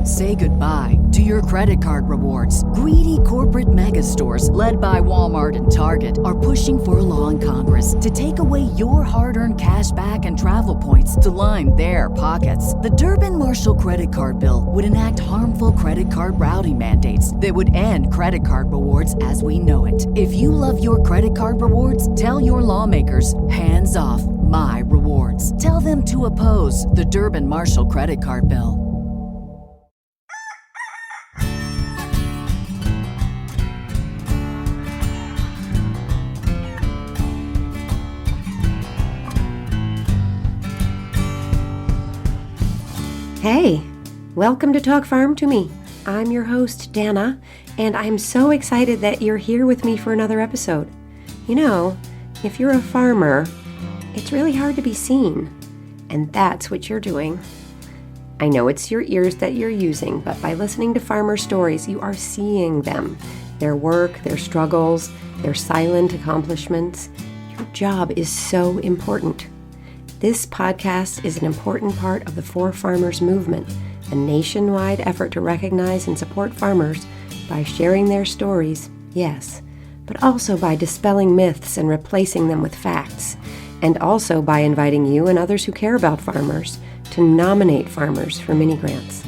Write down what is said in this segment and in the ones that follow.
Say goodbye to your credit card rewards. Greedy corporate mega stores, led by Walmart and Target, are pushing for a law in Congress to take away your hard-earned cash back and travel points to line their pockets. The Durbin-Marshall credit card bill would enact harmful credit card routing mandates that would end credit card rewards as we know it. If you love your credit card rewards, tell your lawmakers, hands off my rewards. Tell them to oppose the Durbin-Marshall credit card bill. Hey, welcome to Talk Farm to Me. I'm your host, Dana, and I'm so excited that you're here with me for another episode. You know, if you're a farmer, it's really hard to be seen, and that's what you're doing. I know it's your ears that you're using, but by listening to farmer stories, you are seeing them, their work, their struggles, their silent accomplishments. Your job is so important. This podcast is an important part of the For Farmers movement, a nationwide effort to recognize and support farmers by sharing their stories, yes, but also by dispelling myths and replacing them with facts, and also by inviting you and others who care about farmers to nominate farmers for mini grants.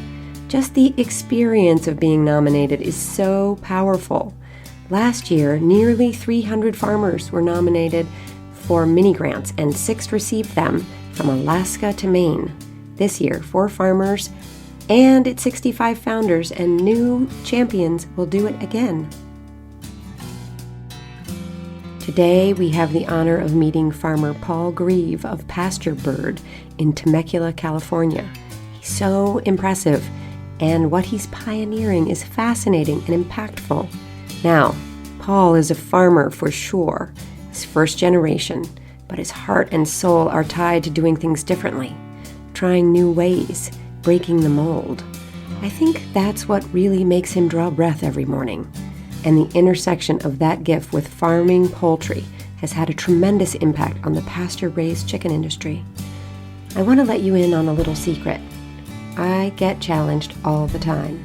Just the experience of being nominated is so powerful. Last year, nearly 300 farmers were nominated for mini grants, and 6 received them from Alaska to Maine. This year, 4 farmers and its 65 founders and new champions will do it again. Today, we have the honor of meeting farmer Paul Grieve of Pasturebird in Temecula, California. He's so impressive, and what he's pioneering is fascinating and impactful. Now, Paul is a farmer for sure. He's first generation, but his heart and soul are tied to doing things differently, trying new ways, breaking the mold. I think that's what really makes him draw breath every morning. And the intersection of that gift with farming poultry has had a tremendous impact on the pasture-raised chicken industry. I want to let you in on a little secret. I get challenged all the time.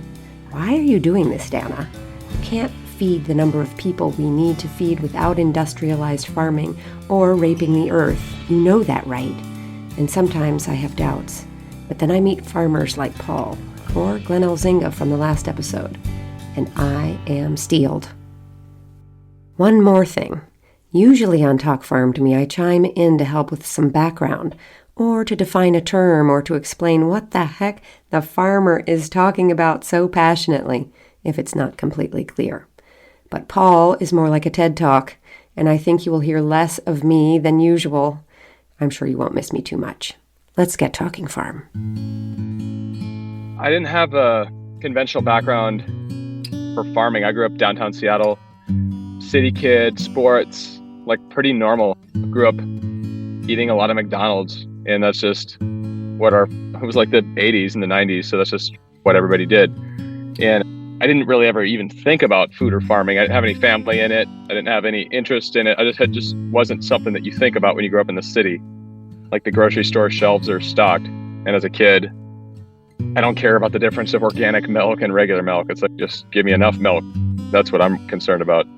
Why are you doing this, Dana? You can't feed the number of people we need to feed without industrialized farming or raping the earth. You know that, right? And sometimes I have doubts. But then I meet farmers like Paul or Glenn Elzinga from the last episode, and I am steeled. One more thing. Usually on Talk Farm to Me, I chime in to help with some background, or to define a term, or to explain what the heck the farmer is talking about so passionately, if it's not completely clear. But Paul is more like a TED Talk, and I think you will hear less of me than usual. I'm sure you won't miss me too much. Let's get talking farm. I didn't have a conventional background for farming. I grew up downtown Seattle, city kid, sports, like pretty normal. Grew up eating a lot of McDonald's, and that's just what it was like the 80s and the 90s, so that's just what everybody did. And I didn't really ever even think about food or farming. I didn't have any family in it. I didn't have any interest in it. Just wasn't something that you think about when you grow up in the city. Like the grocery store shelves are stocked. And as a kid, I don't care about the difference of organic milk and regular milk. It's like, just give me enough milk. That's what I'm concerned about.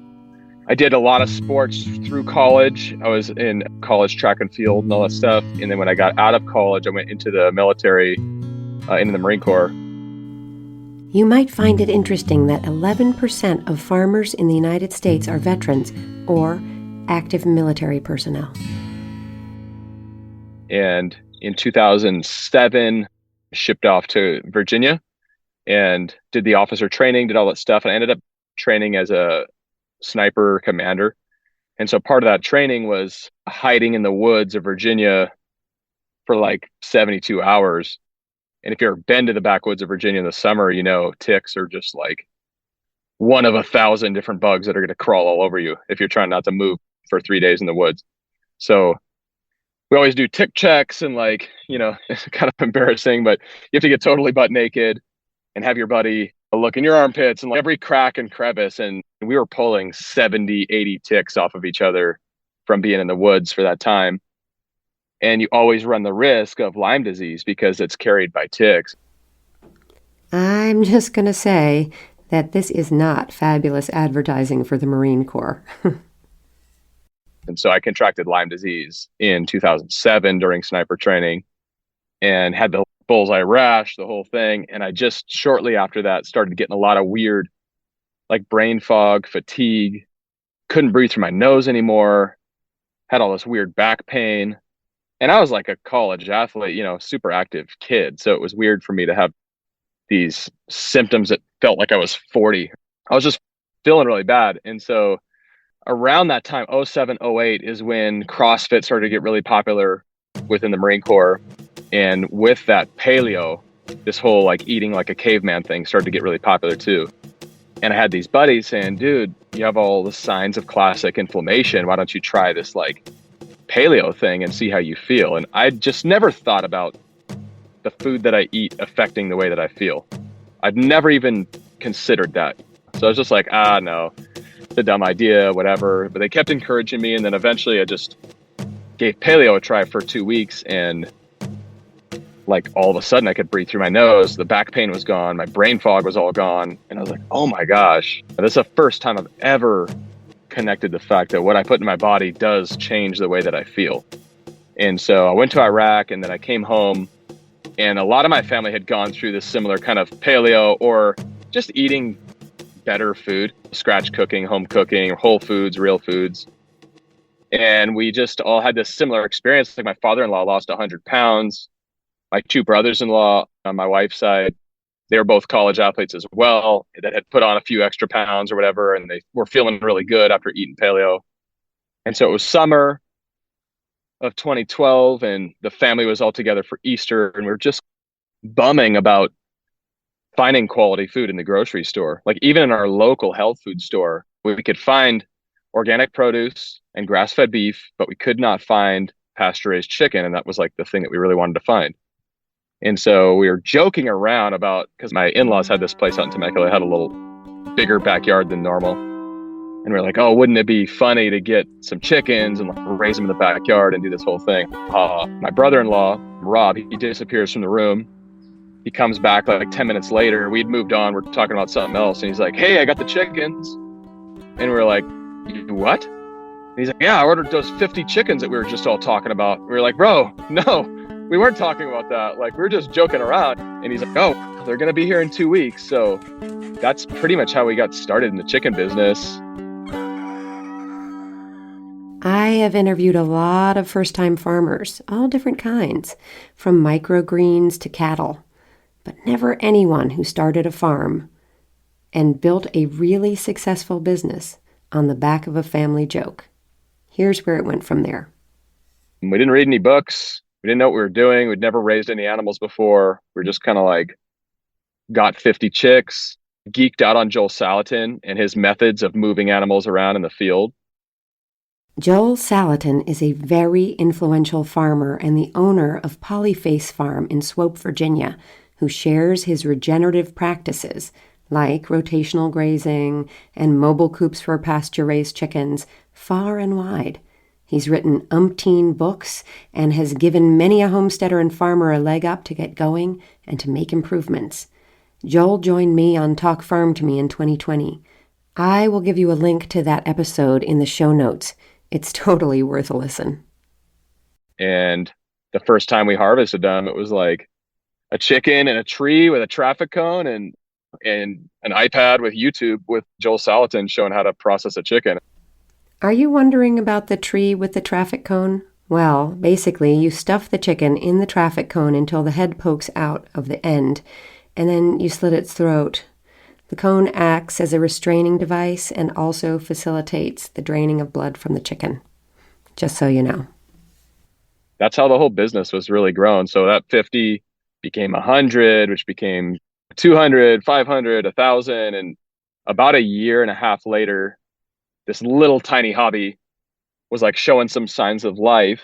I did a lot of sports through college. I was in college track and field and all that stuff. And then when I got out of college, I went into the military, into the Marine Corps. You might find it interesting that 11% of farmers in the United States are veterans or active military personnel. And in 2007, shipped off to Virginia and did the officer training, did all that stuff. And I ended up training as a sniper commander. And so part of that training was hiding in the woods of Virginia for like 72 hours. And if you've ever been to the backwoods of Virginia in the summer, you know, ticks are just like one of 1,000 different bugs that are going to crawl all over you if you're trying not to move for 3 days in the woods. So we always do tick checks, and like, you know, it's kind of embarrassing, but you have to get totally butt naked and have your buddy look in your armpits and like every crack and crevice. And we were pulling 70, 80 ticks off of each other from being in the woods for that time. And you always run the risk of Lyme disease because it's carried by ticks. I'm just going to say that this is not fabulous advertising for the Marine Corps. And so I contracted Lyme disease in 2007 during sniper training and had the bullseye rash, the whole thing. And I just shortly after that started getting a lot of weird, like brain fog, fatigue, couldn't breathe through my nose anymore, had all this weird back pain. And I was like a college athlete, super active kid. So it was weird for me to have these symptoms that felt like I was 40. I was just feeling really bad. And so around that time, 07, 08 is when CrossFit started to get really popular within the Marine Corps. And with that, paleo, this whole like eating like a caveman thing started to get really popular too. And I had these buddies saying, dude, you have all the signs of classic inflammation. Why don't you try this like paleo thing and see how you feel? And I just never thought about the food that I eat affecting the way that I feel. I've never even considered that. So I was just like, no, it's a dumb idea, whatever. But they kept encouraging me. And then eventually I just gave paleo a try for 2 weeks. And like all of a sudden I could breathe through my nose. The back pain was gone. My brain fog was all gone. And I was like, oh my gosh, this is the first time I've ever connected the fact that what I put in my body does change the way that I feel. And so I went to Iraq and then I came home, and a lot of my family had gone through this similar kind of paleo or just eating better food, scratch cooking, home cooking, whole foods, real foods. And we just all had this similar experience. Like my father-in-law lost 100 pounds. My two brothers-in-law on my wife's side, they were both college athletes as well that had put on a few extra pounds or whatever. And they were feeling really good after eating paleo. And so it was summer of 2012 and the family was all together for Easter, and we were just bumming about finding quality food in the grocery store. Like even in our local health food store, we could find organic produce and grass-fed beef, but we could not find pasture-raised chicken. And that was like the thing that we really wanted to find. And so we were joking around about, because my in-laws had this place out in Temecula, had a little bigger backyard than normal. And we were like, oh, wouldn't it be funny to get some chickens and like, raise them in the backyard and do this whole thing? My brother-in-law, Rob, he disappears from the room. He comes back like 10 minutes later. We'd moved on. We're talking about something else. And he's like, hey, I got the chickens. And we're like, what? And he's like, yeah, I ordered those 50 chickens that we were just all talking about. We were like, bro, no, we weren't talking about that. Like, we were just joking around. And he's like, oh, they're going to be here in 2 weeks. So that's pretty much how we got started in the chicken business. I have interviewed a lot of first-time farmers, all different kinds, from microgreens to cattle, but never anyone who started a farm and built a really successful business on the back of a family joke. Here's where it went from there. We didn't read any books. We didn't know what we were doing. We'd never raised any animals before. We were just kind of like, got 50 chicks, geeked out on Joel Salatin and his methods of moving animals around in the field. Joel Salatin is a very influential farmer and the owner of Polyface Farm in Swope, Virginia, who shares his regenerative practices like rotational grazing and mobile coops for pasture-raised chickens far and wide. He's written umpteen books and has given many a homesteader and farmer a leg up to get going and to make improvements. Joel joined me on Talk Farm to Me in 2020. I will give you a link to that episode in the show notes. It's totally worth a listen. And the first time we harvested them, it was like a chicken in a tree with a traffic cone and an iPad with YouTube with Joel Salatin showing how to process a chicken. Are you wondering about the tree with the traffic cone? Well, basically, you stuff the chicken in the traffic cone until the head pokes out of the end, and then you slit its throat. The cone acts as a restraining device and also facilitates the draining of blood from the chicken, just so you know. That's how the whole business was really grown. So that 50 became 100, which became 200, 500, 1,000. And about a year and a half later, this little tiny hobby was like showing some signs of life.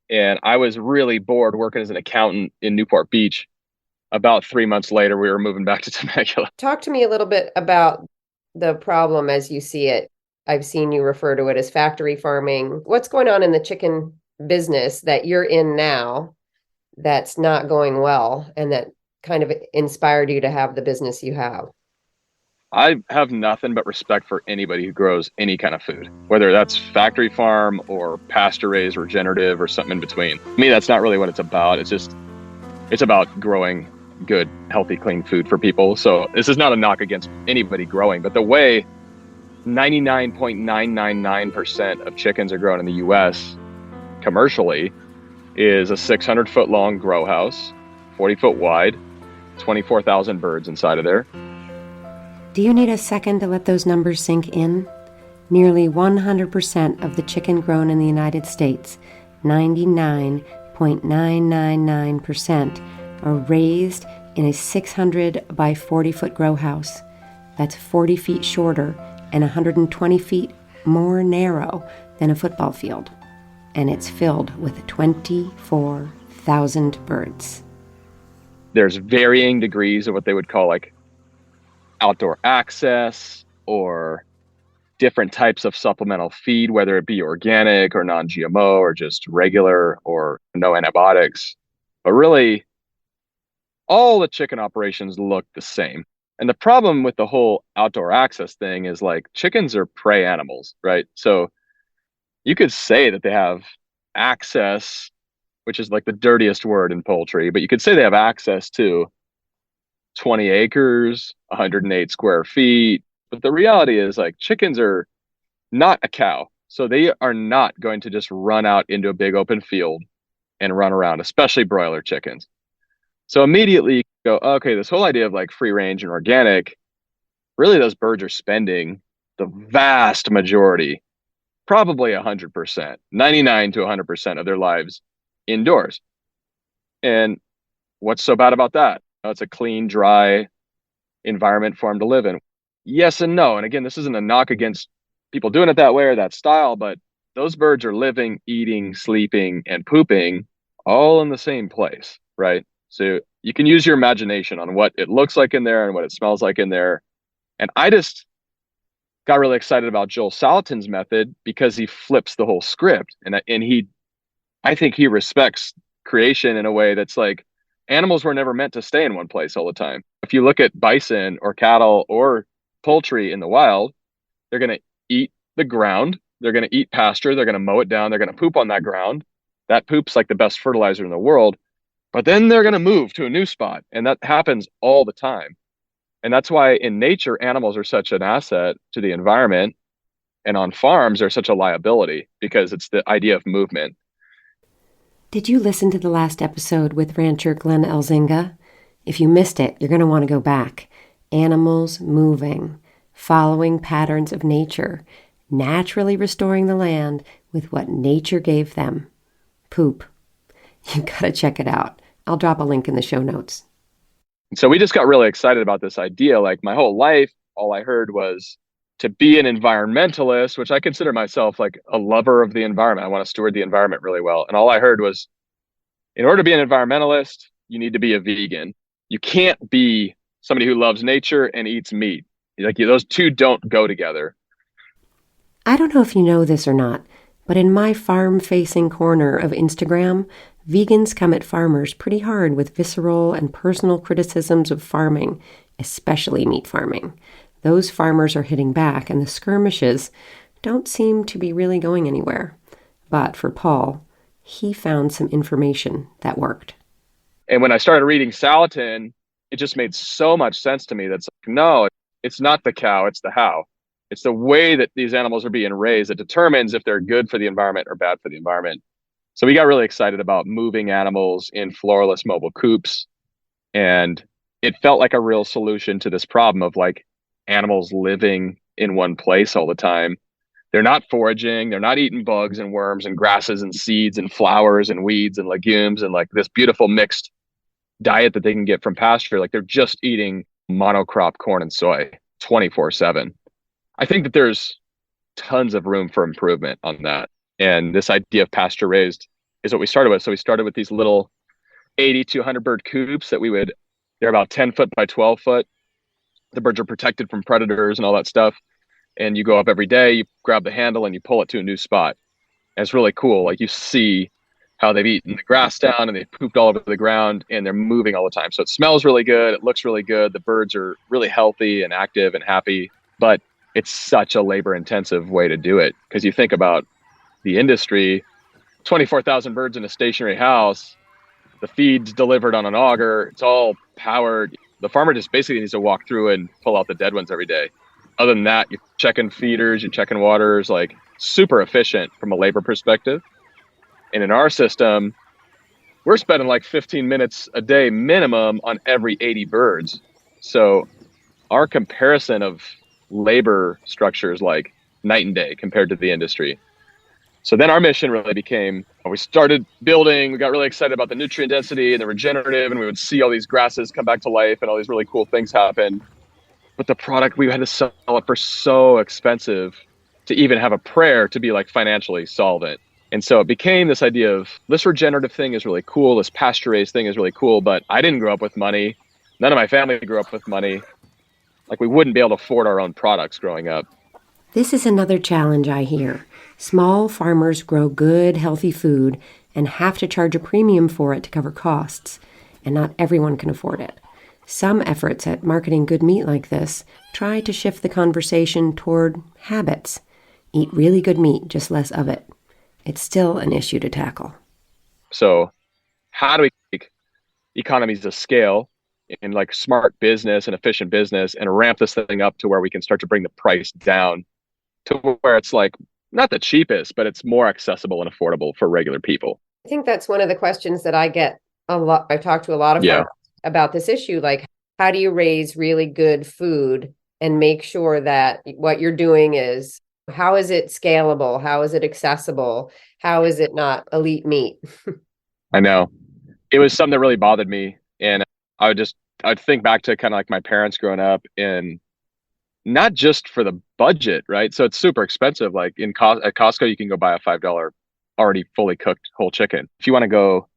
And I was really bored working as an accountant in Newport Beach. About 3 months later, we were moving back to Temecula. Talk to me a little bit about the problem as you see it. I've seen you refer to it as factory farming. What's going on in the chicken business that you're in now that's not going well and that kind of inspired you to have the business you have? I have nothing but respect for anybody who grows any kind of food, whether that's factory farm or pasture raised, regenerative, or something in between. To me, that's not really what it's about. It's about growing good, healthy, clean food for people. So this is not a knock against anybody growing, but the way 99.999% of chickens are grown in the US commercially is a 600-foot long grow house, 40-foot wide, 24,000 birds inside of there. Do you need a second to let those numbers sink in? Nearly 100% of the chicken grown in the United States, 99.999%, are raised in a 600 by 40-foot grow house. That's 40 feet shorter and 120 feet more narrow than a football field. And it's filled with 24,000 birds. There's varying degrees of what they would call like outdoor access or different types of supplemental feed, whether it be organic or non-GMO or just regular or no antibiotics. But really, all the chicken operations look the same. And the problem with the whole outdoor access thing is like chickens are prey animals, right? So you could say that they have access, which is like the dirtiest word in poultry, but you could say they have access to 20 acres, 108 square feet. But the reality is like chickens are not a cow. So they are not going to just run out into a big open field and run around, especially broiler chickens. So immediately you go, okay, this whole idea of like free range and organic, really those birds are spending the vast majority, probably 100%, 99 to 100% of their lives indoors. And what's so bad about that? It's a clean, dry environment for them to live in. Yes and no. And again, this isn't a knock against people doing it that way or that style, but those birds are living, eating, sleeping, and pooping all in the same place, right? So you can use your imagination on what it looks like in there and what it smells like in there. And I just got really excited about Joel Salatin's method because he flips the whole script. And I think he respects creation in a way that's like, animals were never meant to stay in one place all the time. If you look at bison or cattle or poultry in the wild, they're going to eat the ground. They're going to eat pasture. They're going to mow it down. They're going to poop on that ground. That poop's like the best fertilizer in the world. But then they're going to move to a new spot. And that happens all the time. And that's why in nature, animals are such an asset to the environment. And on farms, they're such a liability because it's the idea of movement. Did you listen to the last episode with rancher Glenn Elzinga? If you missed it, you're going to want to go back. Animals moving, following patterns of nature, naturally restoring the land with what nature gave them. Poop. You got to check it out. I'll drop a link in the show notes. So we just got really excited about this idea. Like my whole life, all I heard was to be an environmentalist, which I consider myself like a lover of the environment. I want to steward the environment really well. And all I heard was, in order to be an environmentalist, you need to be a vegan. You can't be somebody who loves nature and eats meat. Like those two don't go together. I don't know if you know this or not, but in my farm-facing corner of Instagram, vegans come at farmers pretty hard with visceral and personal criticisms of farming, especially meat farming. Those farmers are hitting back, and the skirmishes don't seem to be really going anywhere. But for Paul, he found some information that worked. And when I started reading Salatin, it just made so much sense to me. That's like, no, it's not the cow, it's the how. It's the way that these animals are being raised that determines if they're good for the environment or bad for the environment. So we got really excited about moving animals in floorless mobile coops. And it felt like a real solution to this problem of like animals living in one place all the time. They're not foraging. They're not eating bugs and worms and grasses and seeds and flowers and weeds and legumes and like this beautiful mixed diet that they can get from pasture. Like they're just eating monocrop corn and soy 24/7. I think that there's tons of room for improvement on that. And this idea of pasture raised is what we started with. So we started with these little 80 to 100 bird coops that they're about 10 foot by 12 foot. The birds are protected from predators and all that stuff. And you go up every day, you grab the handle and you pull it to a new spot. And it's really cool. Like you see how they've eaten the grass down and they've pooped all over the ground and they're moving all the time. So it smells really good. It looks really good. The birds are really healthy and active and happy, but it's such a labor intensive way to do it. Because you think about the industry, 24,000 birds in a stationary house, the feed's delivered on an auger, it's all powered. The farmer just basically needs to walk through and pull out the dead ones every day. Other than that, you're checking feeders, you're checking waters, like super efficient from a labor perspective. And in our system, we're spending like 15 minutes a day minimum on every 80 birds. So our comparison of labor structure is like night and day compared to the industry. So then our mission really became, we started building, we got really excited about the nutrient density and the regenerative, and we would see all these grasses come back to life and all these really cool things happen. But the product, we had to sell it for so expensive to even have a prayer to be like financially solvent. And so it became this idea of this regenerative thing is really cool, this pasture raised thing is really cool, but I didn't grow up with money. None of my family grew up with money. Like we wouldn't be able to afford our own products growing up. This is another challenge I hear. Small farmers grow good, healthy food and have to charge a premium for it to cover costs, and not everyone can afford it. Some efforts at marketing good meat like this try to shift the conversation toward habits. Eat really good meat, just less of it. It's still an issue to tackle. So how do we make economies of scale in like smart business and efficient business and ramp this thing up to where we can start to bring the price down to where it's like not the cheapest, but it's more accessible and affordable for regular people? I think that's one of the questions that I get a lot. I've talked to a lot of farmers about this issue. Like, how do you raise really good food and make sure that what you're doing is, how is it scalable? How is it accessible? How is it not elite meat? I know. It was something that really bothered me. And I'd think back to kind of like my parents growing up, and not just for the budget, right? So it's super expensive. Like at Costco, you can go buy a $5 already fully cooked whole chicken. If you want to go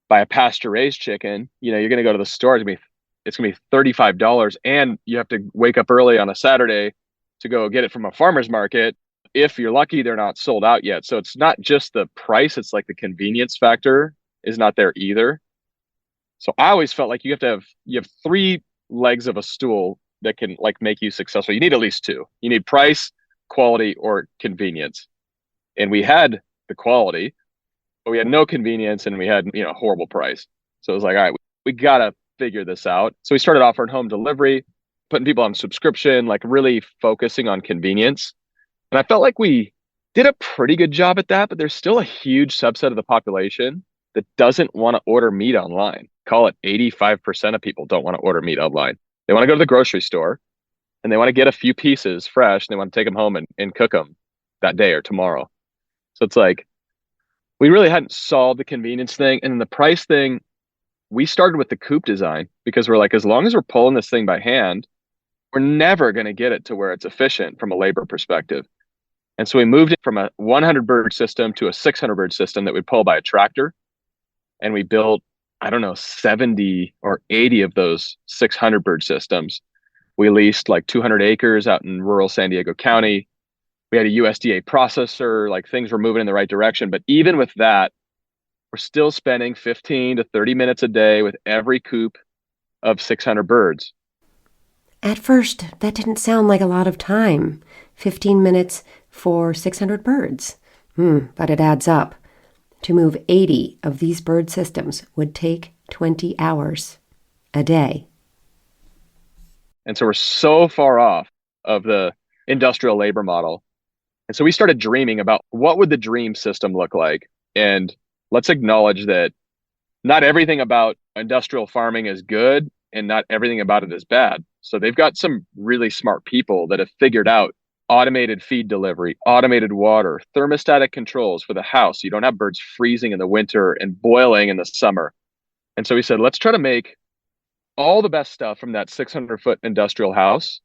buy a pasture raised chicken, you're going to go to the store. It's going to be $35, and you have to wake up early on a Saturday to go get it from a farmer's market. If you're lucky, they're not sold out yet. So it's not just the price, it's like the convenience factor is not there either. So I always felt like you have three legs of a stool that can like make you successful. You need at least two. You need price, quality, or convenience. And we had the quality, but we had no convenience, and we had, horrible price. So it was like, all right, we got to figure this out. So we started offering home delivery, putting people on subscription, like really focusing on convenience. And I felt like we did a pretty good job at that, but there's still a huge subset of the population that doesn't want to order meat online. Call it 85% of people don't want to order meat online. They want to go to the grocery store and they want to get a few pieces fresh, and they want to take them home and cook them that day or tomorrow. So it's like, we really hadn't solved the convenience thing. And then the price thing, we started with the coop design because we're like, as long as we're pulling this thing by hand, we're never going to get it to where it's efficient from a labor perspective. And so we moved it from a 100 bird system to a 600 bird system that we pull by a tractor. And we built, 70 or 80 of those 600 bird systems. We leased like 200 acres out in rural San Diego County. We had a USDA processor, like things were moving in the right direction. But even with that, we're still spending 15 to 30 minutes a day with every coop of 600 birds. At first, that didn't sound like a lot of time. 15 minutes for 600 birds. But it adds up. To move 80 of these bird systems would take 20 hours a day. And so we're so far off of the industrial labor model. And so we started dreaming about what would the dream system look like. And let's acknowledge that not everything about industrial farming is good and not everything about it is bad. So they've got some really smart people that have figured out automated feed delivery, automated water, thermostatic controls for the house. You don't have birds freezing in the winter and boiling in the summer. And so we said, let's try to make all the best stuff from that 600-foot industrial house,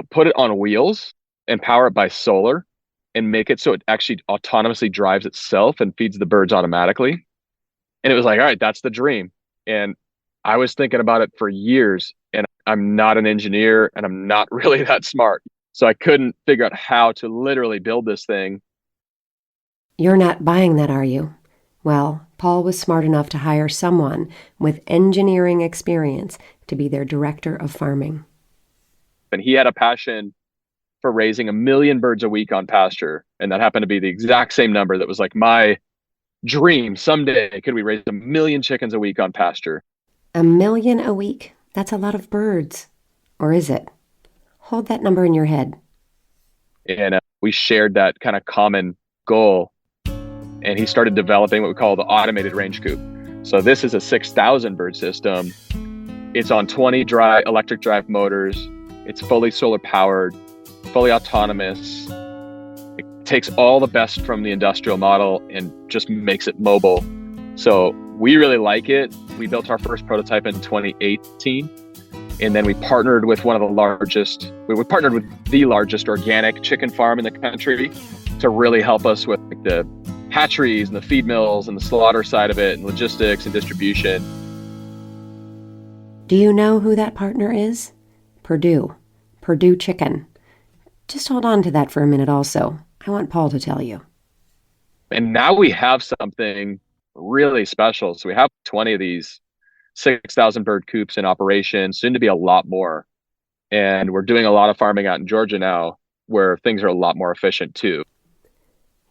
put it on wheels and power it by solar, and make it so it actually autonomously drives itself and feeds the birds automatically. And it was like, all right, that's the dream. And I was thinking about it for years, and I'm not an engineer and I'm not really that smart. So I couldn't figure out how to literally build this thing. You're not buying that, are you? Well, Paul was smart enough to hire someone with engineering experience to be their director of farming. And he had a passion for raising 1 million birds a week on pasture. And that happened to be the exact same number that was like my dream. Someday, could we raise 1 million chickens a week on pasture? 1 million a week? That's a lot of birds. Or is it? Hold that number in your head. And we shared that kind of common goal. And he started developing what we call the automated range coop. So this is a 6,000 bird system. It's on 20 electric drive motors. It's fully solar powered, fully autonomous. It takes all the best from the industrial model and just makes it mobile. So we really like it. We built our first prototype in 2018. And then we partnered with the largest organic chicken farm in the country to really help us with the hatcheries and the feed mills and the slaughter side of it and logistics and distribution. Do you know who that partner is? Purdue Chicken. Just hold on to that for a minute also. I want Paul to tell you. And now we have something really special. So we have 20 of these 6,000 bird coops in operation, soon to be a lot more. And we're doing a lot of farming out in Georgia now where things are a lot more efficient too.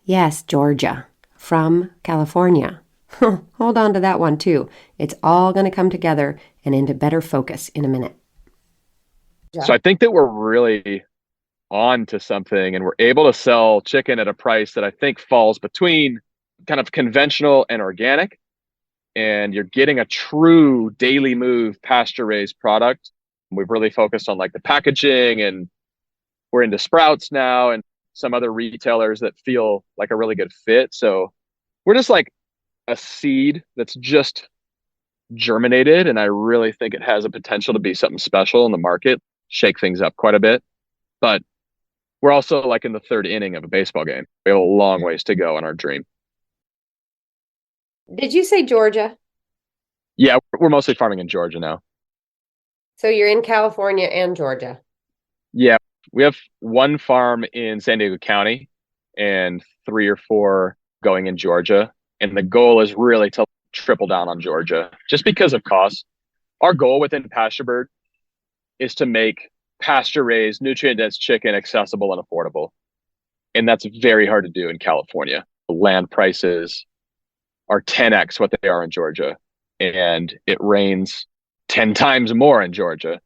Yes, Georgia. From California. Hold on to that one too. It's all going to come together and into better focus in a minute. So I think that we're really on to something, and we're able to sell chicken at a price that I think falls between kind of conventional and organic. And you're getting a true daily move pasture raised product. We've really focused on like the packaging, and we're into Sprouts now and some other retailers that feel like a really good fit. So we're just like a seed that's just germinated. And I really think it has a potential to be something special in the market, shake things up quite a bit. But we're also like in the third inning of a baseball game. We have a long ways to go in our dream. Did you say Georgia? Yeah, we're mostly farming in Georgia now. So you're in California and Georgia? Yeah, we have one farm in San Diego County and 3 or 4 going in Georgia. And the goal is really to triple down on Georgia just because of cost. Our goal within Pasturebird is to make pasture-raised, nutrient-dense chicken accessible and affordable. And that's very hard to do in California. The land prices are 10x what they are in Georgia. And it rains 10 times more in Georgia.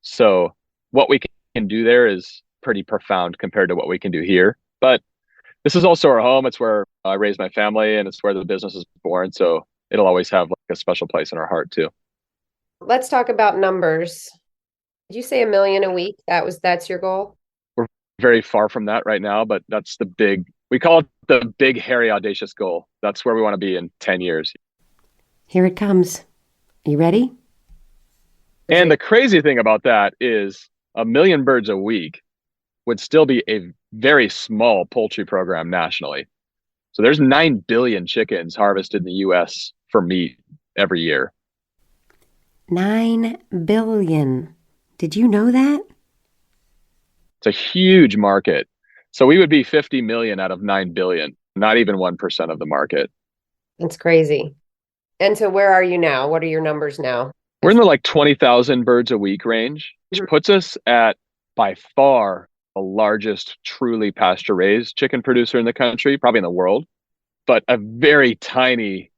So what we can do there is pretty profound compared to what we can do here. But this is also our home. It's where I raised my family, and it's where the business is born. So it'll always have like a special place in our heart too. Let's talk about numbers. Did you say 1 million a week? That's your goal? We're very far from that right now, but that's we call it the big, hairy, audacious goal. That's where we want to be in 10 years. Here it comes. You ready? And the crazy thing about that is 1 million birds a week would still be a very small poultry program nationally. So there's 9 billion chickens harvested in the US for meat every year. 9 billion. Did you know that? It's a huge market. So we would be 50 million out of 9 billion, not even 1% of the market. That's crazy. And so where are you now? What are your numbers now? We're in the like 20,000 birds a week range, which puts us at by far the largest truly pasture raised chicken producer in the country, probably in the world, but a very tiny,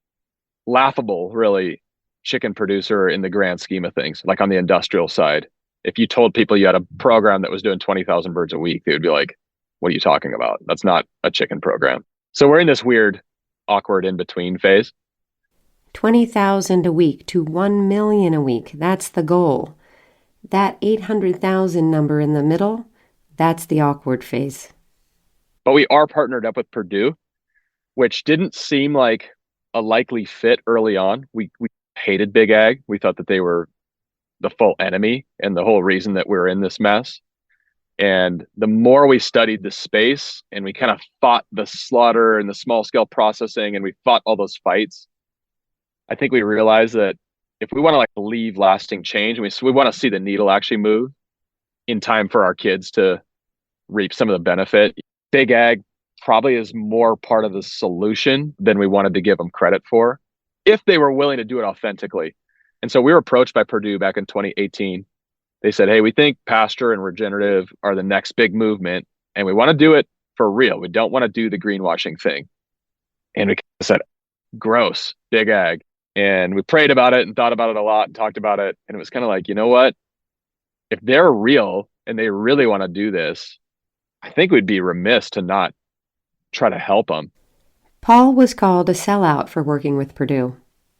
laughable, really, chicken producer in the grand scheme of things, like on the industrial side. If you told people you had a program that was doing 20,000 birds a week, they would be like, what are you talking about? That's not a chicken program. So we're in this weird, awkward in-between phase. 20,000 a week to 1 million a week. That's the goal. That 800,000 number in the middle, that's the awkward phase. But we are partnered up with Purdue, which didn't seem like a likely fit early on. We hated Big Ag. We thought that they were the full enemy and the whole reason that we're in this mess. And the more we studied the space and we kind of fought the slaughter and the small scale processing, and we fought all those fights, I think we realized that if we want to like leave lasting change, we want to see the needle actually move in time for our kids to reap some of the benefit. Big Ag probably is more part of the solution than we wanted to give them credit for, if they were willing to do it authentically. And so we were approached by Purdue back in 2018. They said, hey, we think pasture and regenerative are the next big movement, and we want to do it for real. We don't want to do the greenwashing thing. And we said, gross, big ag. And we prayed about it and thought about it a lot and talked about it. And it was kind of like, you know what? If they're real and they really want to do this, I think we'd be remiss to not try to help them. Paul was called a sellout for working with Purdue,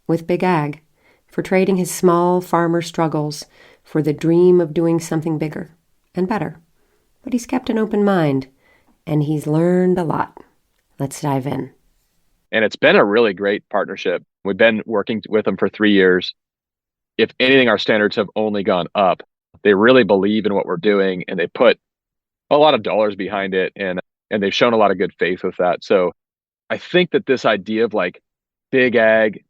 with Big Ag, for trading his small farmer struggles for the dream of doing something bigger and better. But he's kept an open mind, and he's learned a lot. Let's dive in. And it's been a really great partnership. We've been working with them for 3 years. If anything, our standards have only gone up. They really believe in what we're doing, and they put a lot of dollars behind it, and they've shown a lot of good faith with that. So I think that this idea of like big ag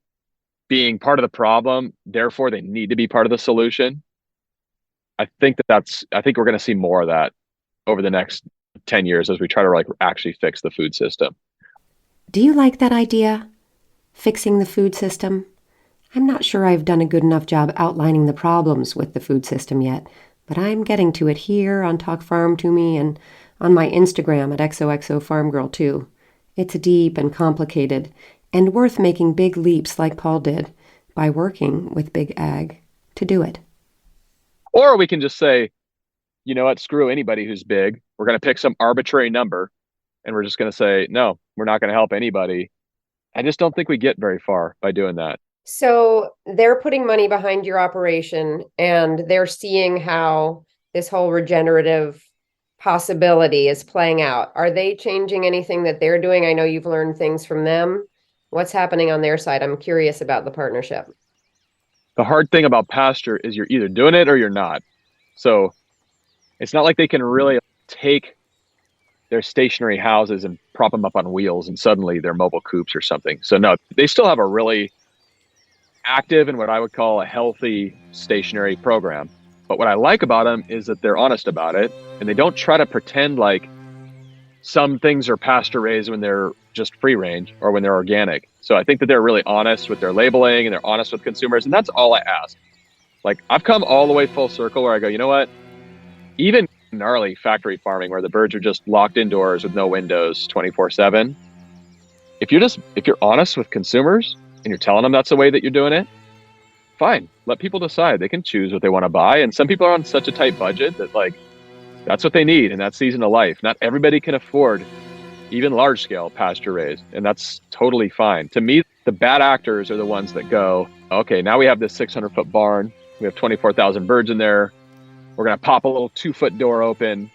being part of the problem, therefore they need to be part of the solution. I think we're going to see more of that over the next 10 years as we try to like actually fix the food system. Do you like that idea? Fixing the food system? I'm not sure I've done a good enough job outlining the problems with the food system yet, but I'm getting to it here on Talk Farm to Me and on my Instagram at xoxo Farm Girl too. It's deep and complicated and worth making big leaps like Paul did by working with Big Ag to do it. Or we can just say, you know what, screw anybody who's big. We're going to pick some arbitrary number and we're just going to say, no, we're not going to help anybody. I just don't think we get very far by doing that. So they're putting money behind your operation and they're seeing how this whole regenerative possibility is playing out. Are they changing anything that they're doing? I know you've learned things from them. What's happening on their side? I'm curious about the partnership. The hard thing about Pasture is you're either doing it or you're not. So it's not like they can really take their stationary houses and prop them up on wheels and suddenly they're mobile coops or something. So no, they still have a really active and what I would call a healthy stationary program. But what I like about them is that they're honest about it and they don't try to pretend like some things are pasture raised when they're just free range or when they're organic. So I think that they're really honest with their labeling and they're honest with consumers. And that's all I ask. Like I've come all the way full circle where I go, you know what? Even gnarly factory farming where the birds are just locked indoors with no windows 24/7. If you're honest with consumers and you're telling them that's the way that you're doing it, fine. Let people decide. They can choose what they want to buy. And some people are on such a tight budget that like, that's what they need in that season of life. Not everybody can afford even large scale pasture raised. And that's totally fine. To me, the bad actors are the ones that go, okay, now we have this 600-foot barn. We have 24,000 birds in there. We're going to pop a little 2-foot door open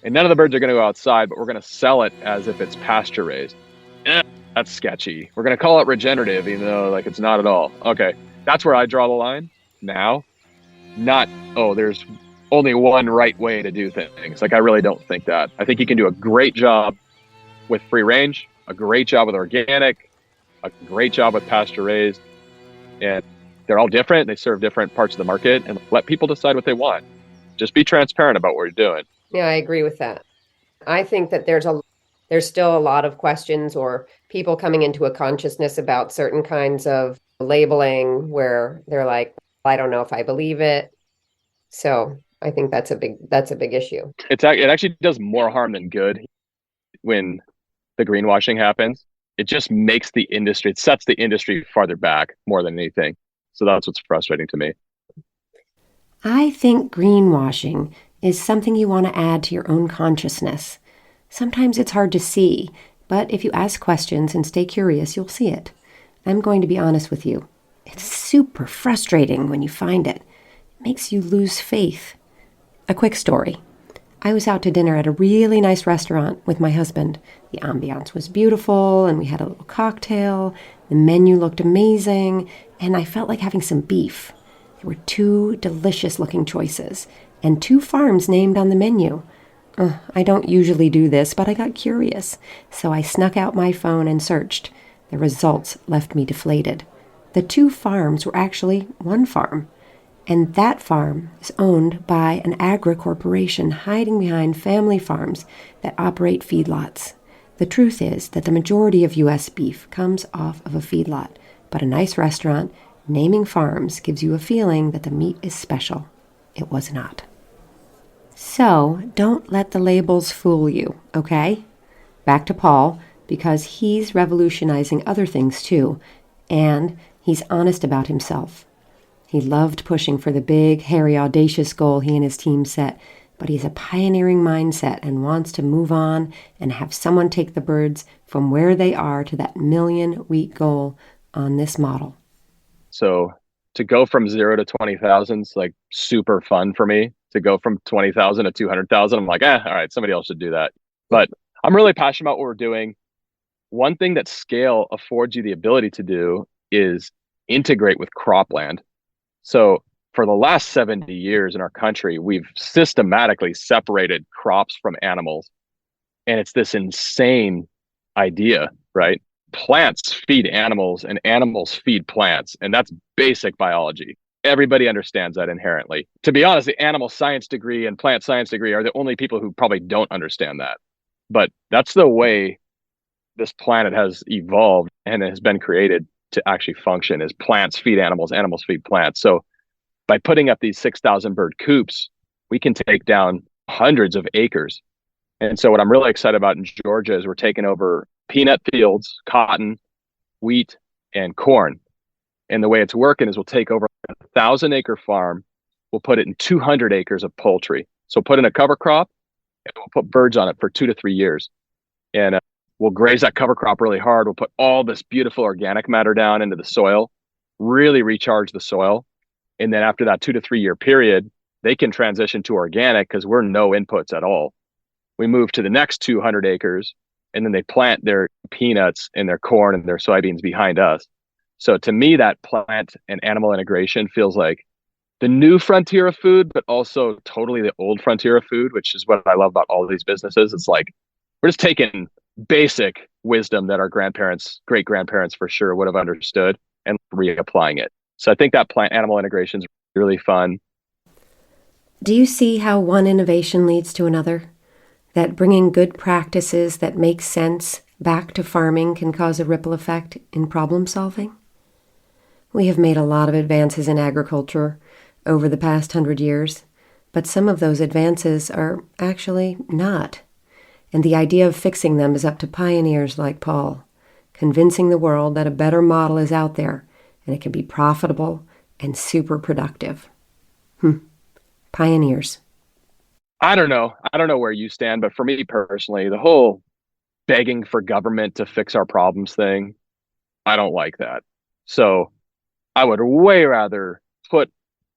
and none of the birds are going to go outside, but we're going to sell it as if it's pasture raised. That's sketchy. We're going to call it regenerative, even though like it's not at all. Okay. That's where I draw the line now. Not, oh, there's only one right way to do things. Like, I really don't think that. I think you can do a great job with free range, a great job with organic, a great job with pasture raised. And they're all different. They serve different parts of the market and let people decide what they want. Just be transparent about what you're doing. Yeah, I agree with that. I think that there's still a lot of questions or people coming into a consciousnness about certain kinds of labeling where they're like, I don't know if I believe it. So I think that's a big issue. It actually does more harm than good when the greenwashing happens. It just makes the industry, it sets the industry farther back more than anything. So that's what's frustrating to me. I think greenwashing is something you want to add to your own consciousness. Sometimes it's hard to see, but if you ask questions and stay curious, you'll see it. I'm going to be honest with you. It's super frustrating when you find it. It makes you lose faith. A quick story. I was out to dinner at a really nice restaurant with my husband. The ambiance was beautiful, and we had a little cocktail. The menu looked amazing, and I felt like having some beef. There were 2 delicious-looking choices, and 2 farms named on the menu. I don't usually do this, but I got curious, so I snuck out my phone and searched. The results left me deflated. The 2 farms were actually one farm, and that farm is owned by an agri-corporation hiding behind family farms that operate feedlots. The truth is that the majority of U.S. beef comes off of a feedlot, but a nice restaurant naming farms gives you a feeling that the meat is special. It was not. So don't let the labels fool you, okay? Back to Paul, because he's revolutionizing other things too, and he's honest about himself. He loved pushing for the big, hairy, audacious goal he and his team set, but he has a pioneering mindset and wants to move on and have someone take the birds from where they are to that 1,000,000 wheat goal on this model. So to go from 0 to 20,000 is like super fun for me. To go from 20,000 to 200,000, I'm like, all right, somebody else should do that. But I'm really passionate about what we're doing. One thing that scale affords you the ability to do is integrate with cropland. So for the last 70 years in our country, we've systematically separated crops from animals. And it's this insane idea, right? Plants feed animals and animals feed plants. And that's basic biology. Everybody understands that inherently. To be honest, the animal science degree and plant science degree are the only people who probably don't understand that. But that's the way this planet has evolved and has been created to actually function, is plants feed animals, animals feed plants. So by putting up these 6,000 bird coops, we can take down hundreds of acres. And so what I'm really excited about in Georgia is we're taking over peanut fields, cotton, wheat, and corn. And the way it's working is we'll take over a 1,000-acre farm, we'll put it in 200 acres of poultry. So put in a cover crop, and we'll put birds on it for 2 to 3 years. And we'll graze that cover crop really hard. We'll put all this beautiful organic matter down into the soil, really recharge the soil. And then after that 2 to 3 year period, they can transition to organic because we're no inputs at all. We move to the next 200 acres, and then they plant their peanuts and their corn and their soybeans behind us. So to me, that plant and animal integration feels like the new frontier of food, but also totally the old frontier of food, which is what I love about all of these businesses. It's like we're just taking basic wisdom that our grandparents, great grandparents for sure would have understood and reapplying it. So I think that plant animal integration is really fun. Do you see how one innovation leads to another? That bringing good practices that make sense back to farming can cause a ripple effect in problem solving? We have made a lot of advances in agriculture over the past 100 years, but some of those advances are actually not. And the idea of fixing them is up to pioneers like Paul, convincing the world that a better model is out there and it can be profitable and super productive. Pioneers. I don't know where you stand, but for me personally, the whole begging for government to fix our problems thing, I don't like that. So I would way rather put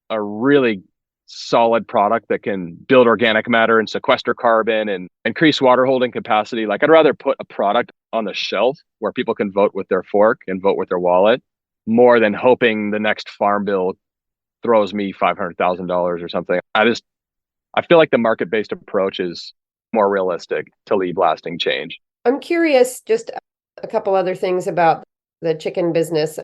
a really solid product that can build organic matter and sequester carbon and increase water holding capacity. Like I'd rather put a product on the shelf where people can vote with their fork and vote with their wallet more than hoping the next farm bill throws me $500,000 or something. I feel like the market-based approach is more realistic to lead lasting change. I'm curious, just a couple other things about the chicken business.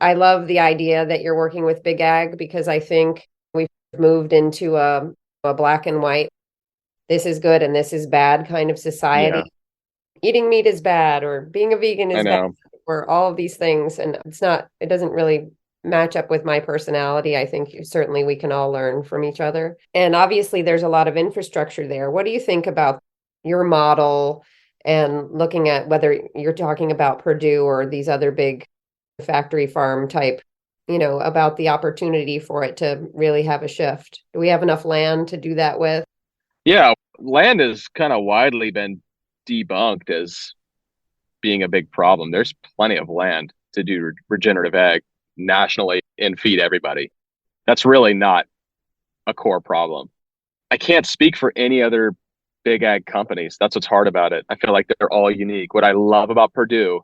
I love the idea that you're working with Big Ag because I think we've moved into a black and white, this is good and this is bad kind of society. Yeah. Eating meat is bad or being a vegan is bad or all of these things. And it doesn't really match up with my personality. I think certainly we can all learn from each other. And obviously there's a lot of infrastructure there. What do you think about your model and looking at whether you're talking about Purdue or these other big factory farm type, about the opportunity for it to really have a shift? Do we have enough land to do that with? Yeah, land has kind of widely been debunked as being a big problem. There's plenty of land to do regenerative ag nationally and feed everybody. That's really not a core problem. I can't speak for any other big ag companies. That's what's hard about it. I feel like they're all unique. What I love about Purdue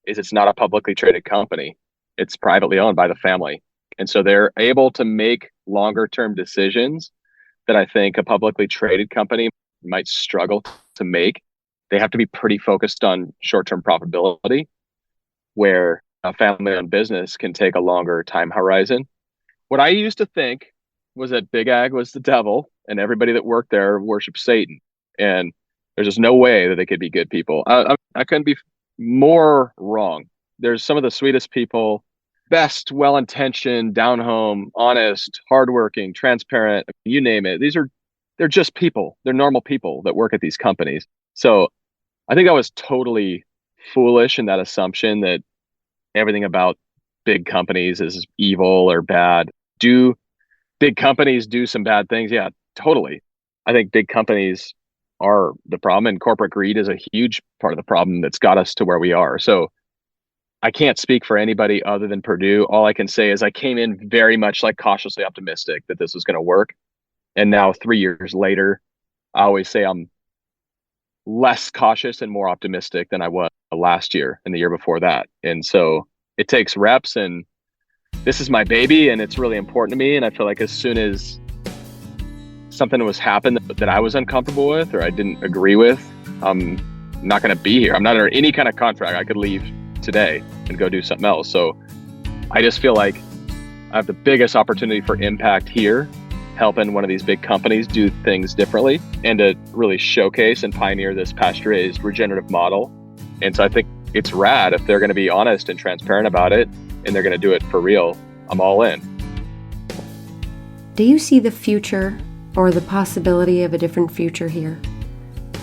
is it's not a publicly traded company. It's privately owned by the family. And so they're able to make longer term decisions that I think a publicly traded company might struggle to make. They have to be pretty focused on short-term profitability, where a family-owned business can take a longer time horizon. What I used to think was that Big Ag was the devil and everybody that worked there worshiped Satan. And There's just no way that they could be good people. I couldn't be more wrong. There's some of the sweetest people, best, well-intentioned, down home, honest, hardworking, transparent, you name it. They're just people. They're normal people that work at these companies. So I think I was totally foolish in that assumption that everything about big companies is evil or bad. Do big companies do some bad things? Yeah, totally. I think big companies are the problem, and corporate greed is a huge part of the problem that's got us to where we are. So I can't speak for anybody other than Purdue. All I can say is I came in very much like cautiously optimistic that this was going to work. And now 3 years later, I always say I'm less cautious and more optimistic than I was last year and the year before that. And so it takes reps, and this is my baby and it's really important to me. And I feel like as soon as something was happened that I was uncomfortable with or I didn't agree with, I'm not going to be here. I'm not under any kind of contract. I could leave today and go do something else. So I just feel like I have the biggest opportunity for impact here, helping one of these big companies do things differently and to really showcase and pioneer this pasture-raised regenerative model. And so I think it's rad if they're going to be honest and transparent about it and they're going to do it for real. I'm all in. Do you see the future or the possibility of a different future here?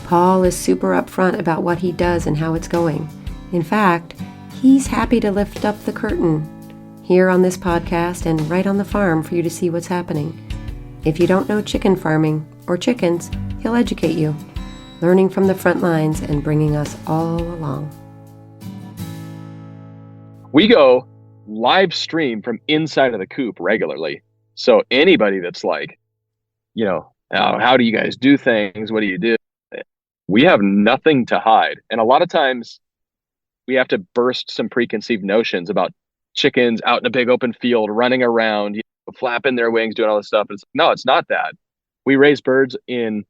Paul is super upfront about what he does and how it's going. In fact, he's happy to lift up the curtain here on this podcast and right on the farm for you to see what's happening. If you don't know chicken farming or chickens, he'll educate you, learning from the front lines and bringing us all along. We go live stream from inside of the coop regularly. So anybody that's like, how do you guys do things? What do you do? We have nothing to hide. And a lot of times we have to burst some preconceived notions about chickens out in a big open field, running around, flapping their wings, doing all this stuff. No, it's not that. We raise birds in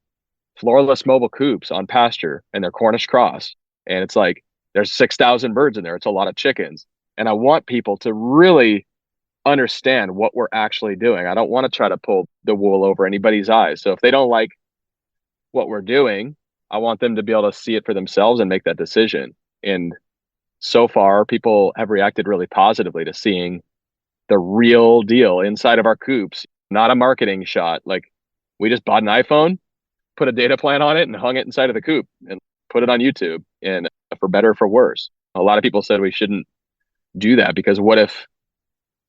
floorless mobile coops on pasture, and they're Cornish cross. And it's like, there's 6,000 birds in there. It's a lot of chickens. And I want people to really understand what we're actually doing. I don't want to try to pull the wool over anybody's eyes. So if they don't like what we're doing, I want them to be able to see it for themselves and make that decision. And so far, people have reacted really positively to seeing the real deal inside of our coops, not a marketing shot. Like, we just bought an iPhone, put a data plan on it, and hung it inside of the coop and put it on YouTube. And for better or for worse, a lot of people said we shouldn't do that because what if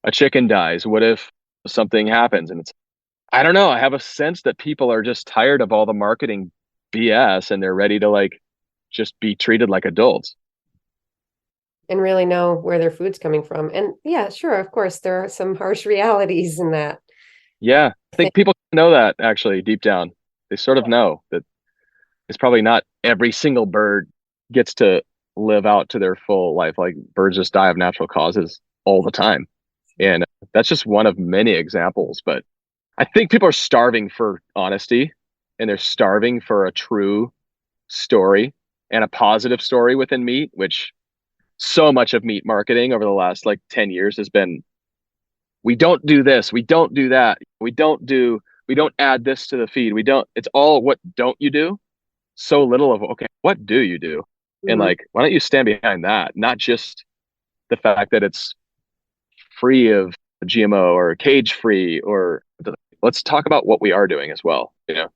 a chicken dies? What if something happens? And I don't know. I have a sense that people are just tired of all the marketing BS and they're ready to just be treated like adults. And really know where their food's coming from. And yeah, sure, of course, there are some harsh realities in that. Yeah, I think people know that actually deep down. They sort of know that it's probably not every single bird gets to live out to their full life. Like, birds just die of natural causes all the time. And that's just one of many examples. But I think people are starving for honesty, and they're starving for a true story and a positive story within meat, which so much of meat marketing over the last 10 years has been, we don't do this, we don't do that, we don't add this to the feed, it's all what don't you do? So little of, okay, what do you do? Mm-hmm. And why don't you stand behind that? Not just the fact that it's free of GMO or cage free, or let's talk about what we are doing as well. I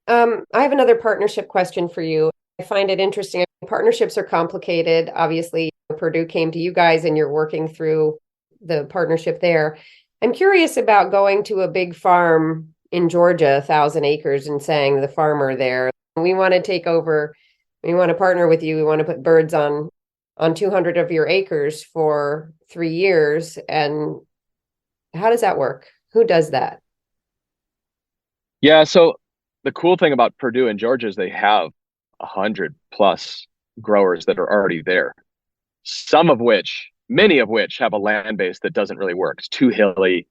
have another partnership question for you. I find it interesting. Partnerships are complicated. Obviously, Purdue came to you guys and you're working through the partnership there. I'm curious about going to a big farm in Georgia, 1,000 acres, and saying to the farmer there, we want to take over, we want to partner with you. We want to put birds on 200 of your acres for 3 years. And how does that work? Who does that? Yeah. So the cool thing about Purdue and Georgia is they have 100 plus growers that are already there. Many of which have a land base that doesn't really work. It's too hilly,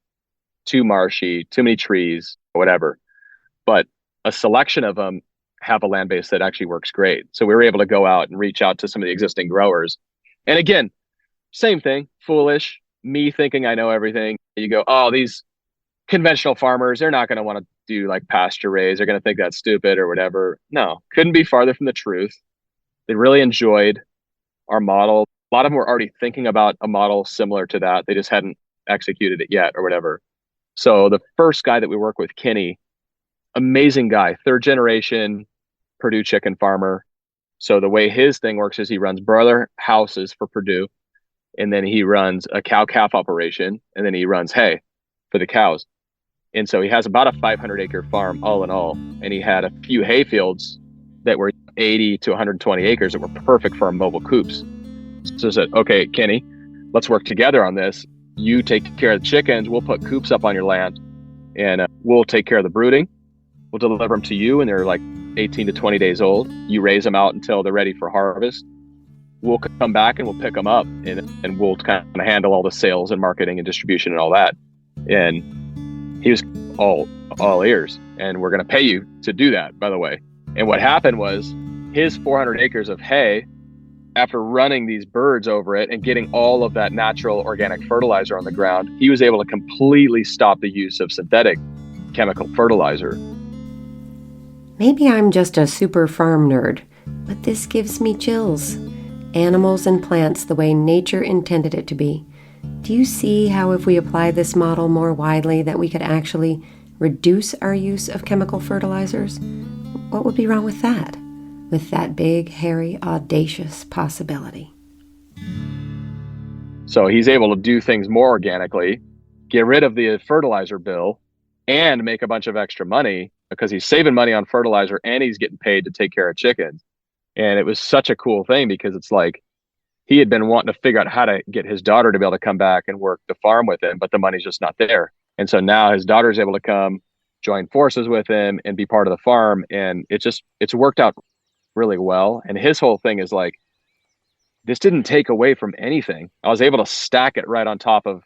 too marshy, too many trees, whatever. But a selection of them have a land base that actually works great. So we were able to go out and reach out to some of the existing growers. And again, same thing, foolish, me thinking I know everything. You go, oh, these conventional farmers, they're not going to want to do like pasture raise. They're going to think that's stupid or whatever. No, couldn't be farther from the truth. They really enjoyed our model. A lot of them were already thinking about a model similar to that. They just hadn't executed it yet or whatever. So the first guy that we work with, Kenny, amazing guy, third generation Purdue chicken farmer. So the way his thing works is he runs broiler houses for Purdue, and then he runs a cow calf operation, and then he runs hay for the cows. And so he has about a 500-acre farm all in all, and he had a few hay fields that were 80 to 120 acres that were perfect for our mobile coops. So I said, okay, Kenny, let's work together on this. You take care of the chickens, we'll put coops up on your land, and we'll take care of the brooding. We'll deliver them to you, and they're like 18 to 20 days old. You raise them out until they're ready for harvest. We'll come back and we'll pick them up, and we'll kind of handle all the sales and marketing and distribution and all that. And he was all ears, and we're going to pay you to do that, by the way. And what happened was his 400 acres of hay, after running these birds over it and getting all of that natural organic fertilizer on the ground, he was able to completely stop the use of synthetic chemical fertilizer. Maybe I'm just a super farm nerd, but this gives me chills. Animals and plants the way nature intended it to be. Do you see how if we apply this model more widely that we could actually reduce our use of chemical fertilizers? What would be wrong with that? With that big, hairy, audacious possibility. So he's able to do things more organically, get rid of the fertilizer bill, and make a bunch of extra money because he's saving money on fertilizer and he's getting paid to take care of chickens. And it was such a cool thing because it's like he had been wanting to figure out how to get his daughter to be able to come back and work the farm with him, but the money's just not there. And so now his daughter's able to come join forces with him and be part of the farm. And it's worked out really well. And his whole thing is like, this didn't take away from anything. I was able to stack it right on top of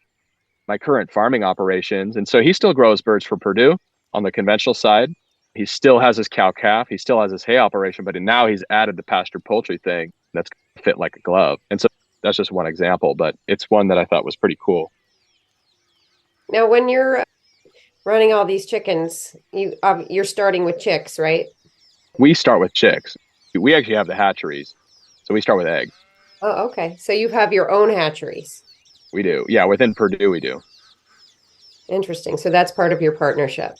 my current farming operations. And so he still grows birds for Purdue on the conventional side. He still has his cow calf. He still has his hay operation, but now he's added the pasture poultry thing that's fit like a glove. And so that's just one example, but it's one that I thought was pretty cool. Now, when you're running all these chickens, you're starting with chicks, right? We start with chicks. We actually have the hatcheries. So we start with eggs. Oh, okay. So you have your own hatcheries. We do. Yeah, within Purdue, we do. Interesting. So that's part of your partnership.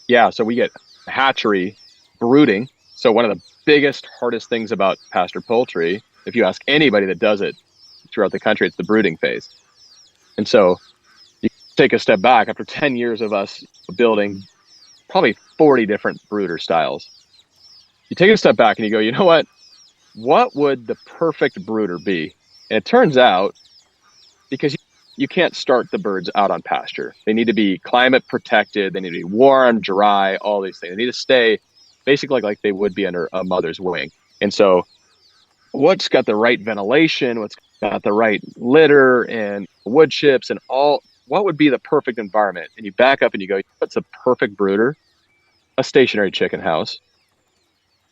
Yeah, so we get hatchery, brooding. So one of the biggest, hardest things about pasture poultry, if you ask anybody that does it throughout the country, it's the brooding phase. And so you take a step back after 10 years of us building probably 40 different brooder styles. You take a step back and you go, you know what would the perfect brooder be? And it turns out, because you can't start the birds out on pasture. They need to be climate protected. They need to be warm, dry, all these things. They need to stay basically like they would be under a mother's wing. And so what's got the right ventilation, what's got the right litter and wood chips and all, what would be the perfect environment? And you back up and you go, what's a perfect brooder? A stationary chicken house.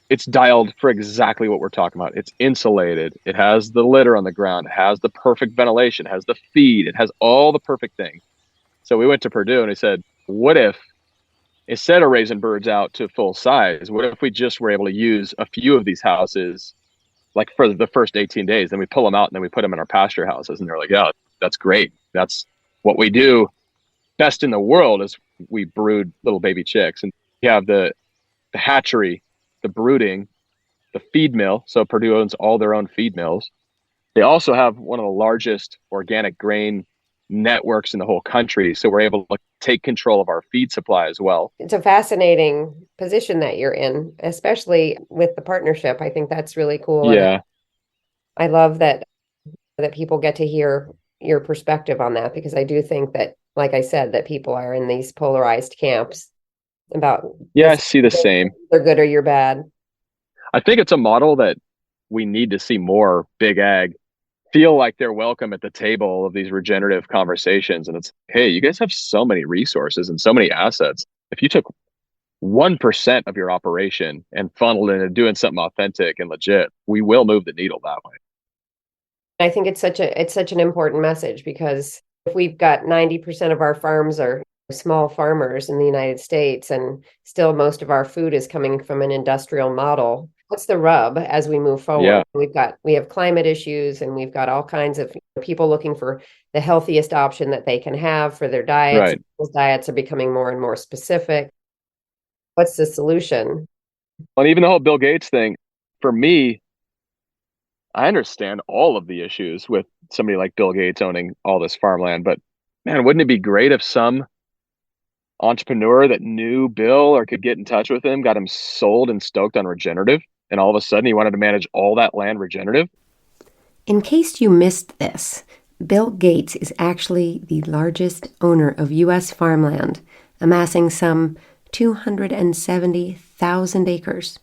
It's dialed for exactly what we're talking about. It's insulated. It has the litter on the ground. It has the perfect ventilation. It has the feed. It has all the perfect things. So we went to Purdue and we said, what if instead of raising birds out to full size, what if we just were able to use a few of these houses like for the first 18 days, then we pull them out and then we put them in our pasture houses. And they're like, yeah, that's great. That's what we do best in the world is we brood little baby chicks. And you have the hatchery, the brooding, the feed mill. So Purdue owns all their own feed mills. They also have one of the largest organic grain networks in the whole country. So we're able to take control of our feed supply as well. It's a fascinating position that you're in, especially with the partnership. I think that's really cool. Yeah. I love that people get to hear your perspective on that, because I do think that, like I said, that people are in these polarized camps about. Yeah, I see the same. They're good or you're bad. I think it's a model that we need to see more big ag feel like they're welcome at the table of these regenerative conversations. And it's, hey, you guys have so many resources and so many assets. If you took 1% of your operation and funneled it into doing something authentic and legit, we will move the needle that way. I think it's such an important message, because if we've got 90% of our farms are small farmers in the United States, and still most of our food is coming from an industrial model. What's the rub as we move forward? Yeah. We have climate issues, and we've got all kinds of people looking for the healthiest option that they can have for their diets. Right. Those diets are becoming more and more specific. What's the solution? And even the whole Bill Gates thing, for me, I understand all of the issues with somebody like Bill Gates owning all this farmland, but man, wouldn't it be great if some entrepreneur that knew Bill or could get in touch with him got him sold and stoked on regenerative, and all of a sudden he wanted to manage all that land regenerative? In case you missed this, Bill Gates is actually the largest owner of U.S. farmland, amassing some 270,000 acres.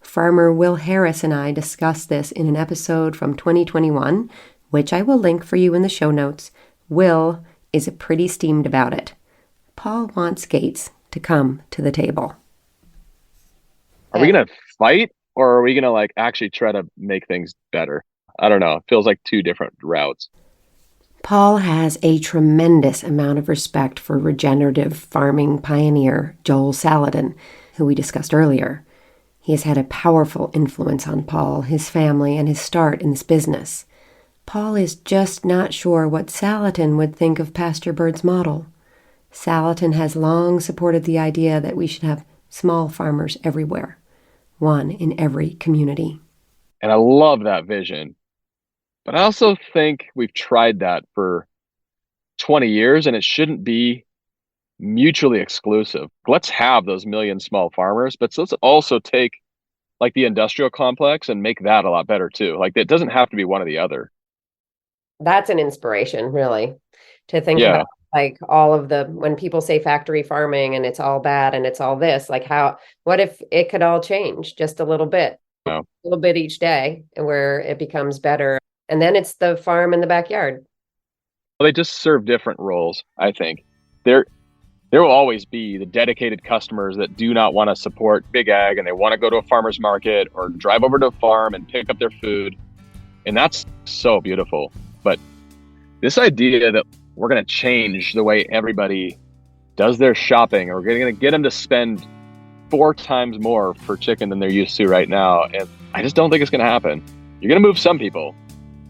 Farmer Will Harris and I discussed this in an episode from 2021, which I will link for you in the show notes. Will is pretty steamed about it. Paul wants Gates to come to the table. Are we going to fight, or are we going to actually try to make things better? I don't know. It feels like two different routes. Paul has a tremendous amount of respect for regenerative farming pioneer Joel Salatin, who we discussed earlier. He has had a powerful influence on Paul, his family, and his start in this business. Paul is just not sure what Salatin would think of Pasturebird's model. Salatin has long supported the idea that we should have small farmers everywhere, one in every community. And I love that vision. But I also think we've tried that for 20 years, and it shouldn't be mutually exclusive. Let's have those million small farmers, but let's also take the industrial complex and make that a lot better too. It doesn't have to be one or the other. That's an inspiration, really, to think about all of when people say factory farming and it's all bad and it's all this, what if it could all change just a little bit, a little bit each day, and where it becomes better. And then it's the farm in the backyard. Well, they just serve different roles, I think. There will always be the dedicated customers that do not want to support big ag, and they want to go to a farmer's market or drive over to a farm and pick up their food. And that's so beautiful. But this idea that we're going to change the way everybody does their shopping, or we're going to get them to spend 4 times more for chicken than they're used to right now, and I just don't think it's going to happen. You're going to move some people,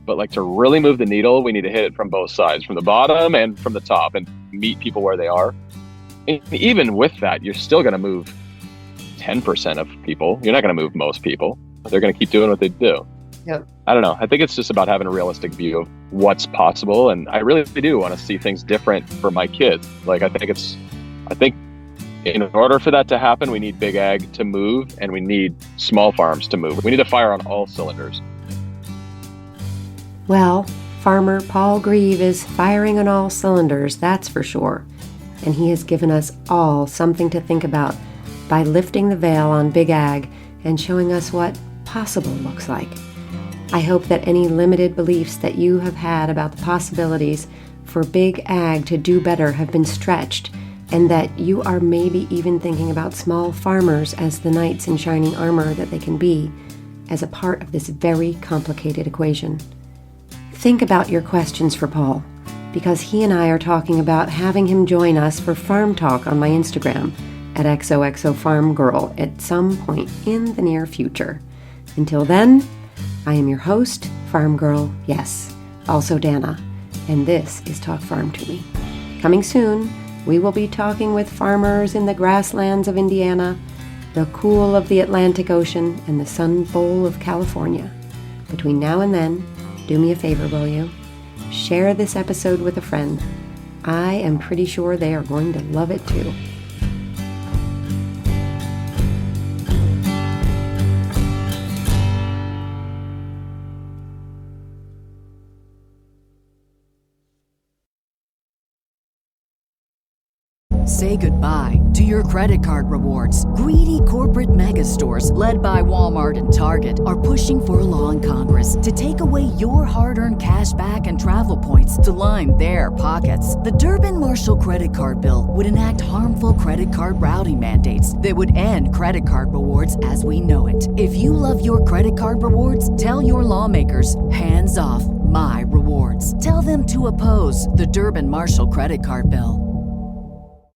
but to really move the needle, we need to hit it from both sides, from the bottom and from the top, and meet people where they are. And even with that, you're still going to move 10% of people. You're not going to move most people. They're going to keep doing what they do. Yep. I don't know. I think it's just about having a realistic view of what's possible. And I really do want to see things different for my kids. I think in order for that to happen, we need big ag to move, and we need small farms to move. We need to fire on all cylinders. Well, Farmer Paul Grieve is firing on all cylinders, that's for sure. And he has given us all something to think about by lifting the veil on big ag and showing us what possible looks like. I hope that any limited beliefs that you have had about the possibilities for big ag to do better have been stretched, and that you are maybe even thinking about small farmers as the knights in shining armor that they can be, as a part of this very complicated equation. Think about your questions for Paul, because he and I are talking about having him join us for Farm Talk on my Instagram at xoxo Farm Girl at some point in the near future. Until then, I am your host, Farm Girl, yes, also Dana, and this is Talk Farm to Me. Coming soon, we will be talking with farmers in the grasslands of Indiana, the cool of the Atlantic Ocean, and the sun bowl of California. Between now and then, do me a favor, will you? Share this episode with a friend. I am pretty sure they are going to love it too. Say goodbye to your credit card rewards. Greedy corporate mega stores, led by Walmart and Target, are pushing for a law in Congress to take away your hard-earned cash back and travel points to line their pockets. The Durbin-Marshall credit card bill would enact harmful credit card routing mandates that would end credit card rewards as we know it. If you love your credit card rewards, tell your lawmakers, hands off my rewards. Tell them to oppose the Durbin-Marshall credit card bill.